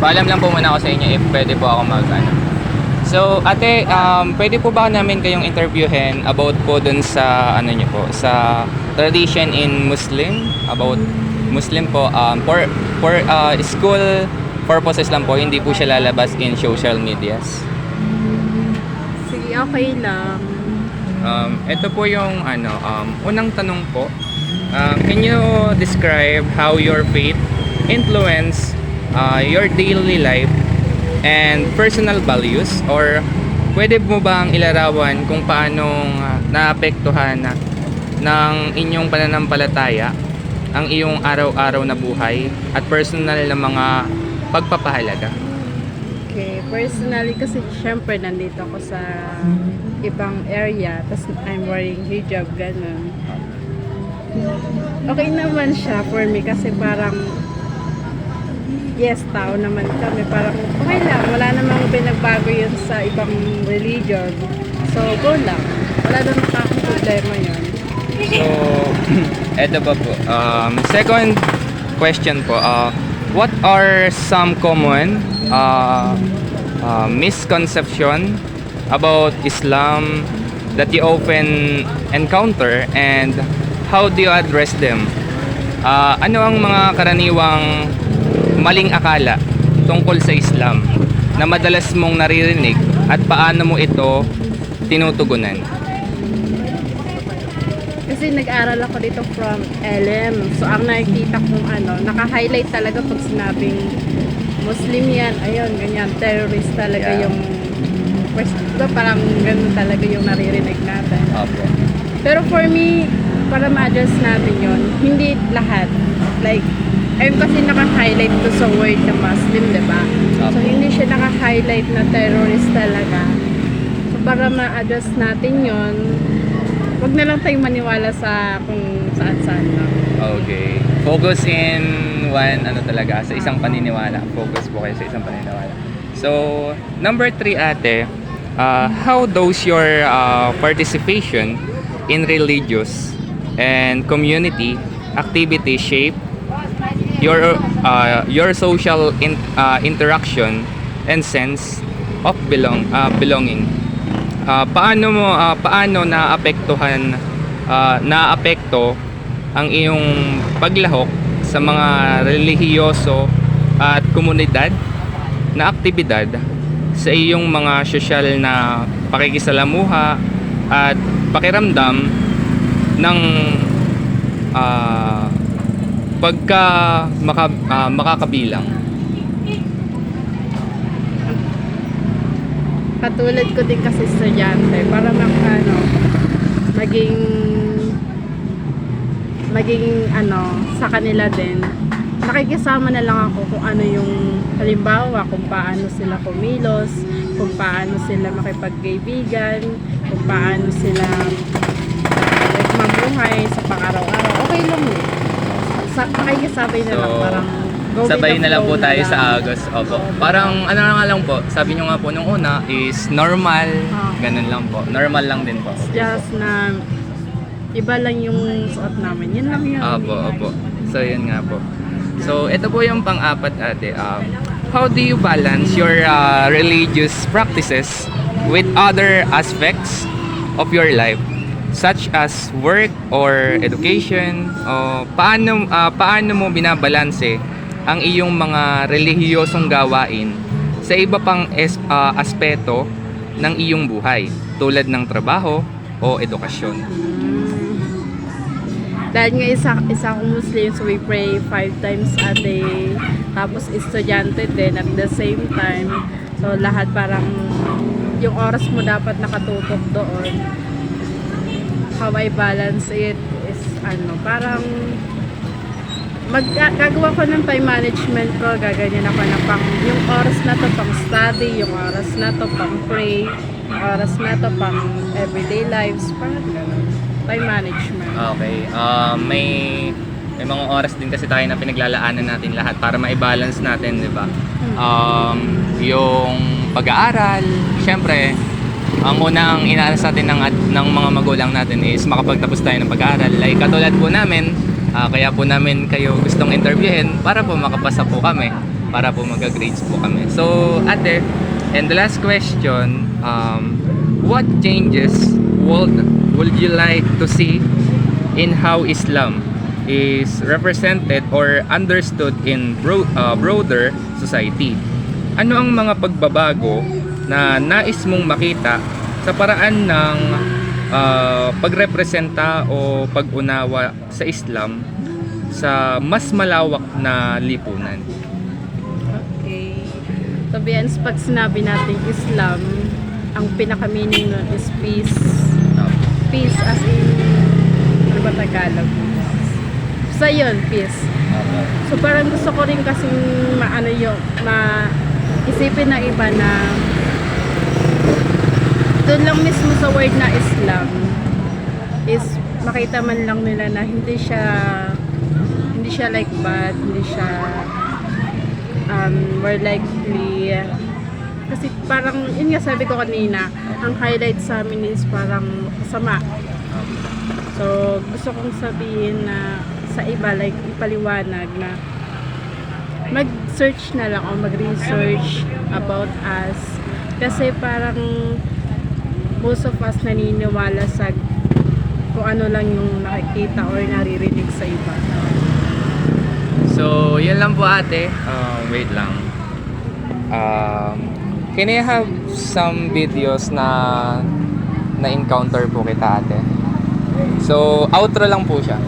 Paalam lang po muna ako sa inyo if pwede po ako mag-ano. So, ate, pwede po ba namin kayong interviewin about po dun sa, ano niyo po, sa tradition in Muslim, about Muslim po, for school purposes lang po, hindi po siya lalabas in social medias. Sige, okay lang. Ito po yung, unang tanong po, can you describe how your faith influence your daily life and personal values, or pwede mo bang ilarawan kung paano naapektuhan ng inyong pananampalataya ang iyong araw-araw na buhay at personal na mga pagpapahalaga? Okay, personally kasi syempre nandito ako sa ibang area, tapos I'm wearing hijab, ganun. Okay naman siya for me kasi parang yes, tao naman kami. Parang okay lang. Wala namang pinagbago yun sa ibang religion. So, go lang. Wala namang problema yun. So, eto pa po. Second question po. What are some common misconception about Islam that you often encounter, and how do you address them? Ano ang mga karaniwang maling akala tungkol sa Islam na madalas mong naririnig at paano mo ito tinutugunan? Kasi nag-aral ako dito from LM. So, ang nakikita kong naka-highlight talaga pag sinabing Muslim yan, ayun, ganyan, terrorist talaga yung diba, parang ganun talaga yung naririnig natin. Opo. Pero for me, para ma-address natin yun, hindi lahat. Like, ayun kasi naka-highlight to sa word na Muslim, diba? So, hindi siya naka-highlight na terrorist talaga. So, para ma-address natin yun, wag na lang tayong maniwala sa kung saan-saan lang. Okay. Focus in one, talaga, sa isang paniniwala. Focus po kayo sa isang paniniwala. So, number 3, ate, how does your participation in religious and community activity shape your social interaction and sense of belonging? Paano naapekto ang iyong paglahok sa mga relihiyoso at komunidad na aktibidad sa iyong mga sosyal na pakikisalamuha at pakiramdam ng makakabilang? Katulad ko din kasi estudyante, para maging sa kanila din, nakikisama na lang ako kung ano yung halimbawa, kung paano sila kumilos, kung paano sila makipagkaibigan, kung paano sila mabuhay sa pang-araw-araw. Okay lang eh. Pakikisabay na lang, parang go with Sabay the na lang po flow tayo lang. sa Agos. Opo. Parang nga lang po, sabi nyo nga po nung una is normal. Ganun lang po. Normal lang din po. Just na iba lang yung suot namin. Yun lang yun. Opo. So, yun nga po. So, ito po yung pang-apat, ate. How do you balance your religious practices with other aspects of your life, such as work or education? Paano mo binabalanse ang iyong mga relihiyosong gawain sa iba pang aspeto ng iyong buhay, tulad ng trabaho o edukasyon? Dahil nga isa akong Muslim, so we pray 5 times a day. Tapos estudyante din at the same time. So lahat parang yung oras mo dapat nakatutok doon. How I balance it is parang gagawa ko ng time management ko, gaganyan ako ng yung oras na to pang study, yung oras na to pang pray, yung oras na to pang everyday lives, parang gano'n. Time management. Okay. May mga oras din kasi tayo na pinaglalaanan natin lahat para ma-balance natin, di ba? Yung pag-aaral, syempre, ang unang inaalas natin ng mga magulang natin is makapagtapos tayo ng pag-aaral. Like katulad po namin, kaya po namin kayo gustong interviewin para po makapasa po kami. para po mag-grades po kami. So, ate, and the last question, what changes would you like to see in how Islam is represented or understood in broader society? Ano ang mga pagbabago na nais mong makita sa paraan ng pagrepresenta o pag-unawa sa Islam sa mas malawak na lipunan? Okay. To be honest, pag sinabi natin Islam, ang pinaka-meaning nun is peace. Peace as in, ano ba Tagalog? So yun, peace. So parang gusto ko rin kasing isipin ng iba na doon lang mismo sa word na Islam is makita man lang nila na hindi siya like bad, hindi siya more likely kasi parang yun nga sabi ko kanina, ang highlight sa amin is parang masama. So gusto kong sabihin na sa iba like ipaliwanag na mag-search na lang o mag-research about us kasi parang most of us naniniwala sa kung ano lang yung nakikita or naririnig sa iba. So, yun lang po ate. Wait lang. Can I have some videos na encounter po kita ate? So, outro lang po siya.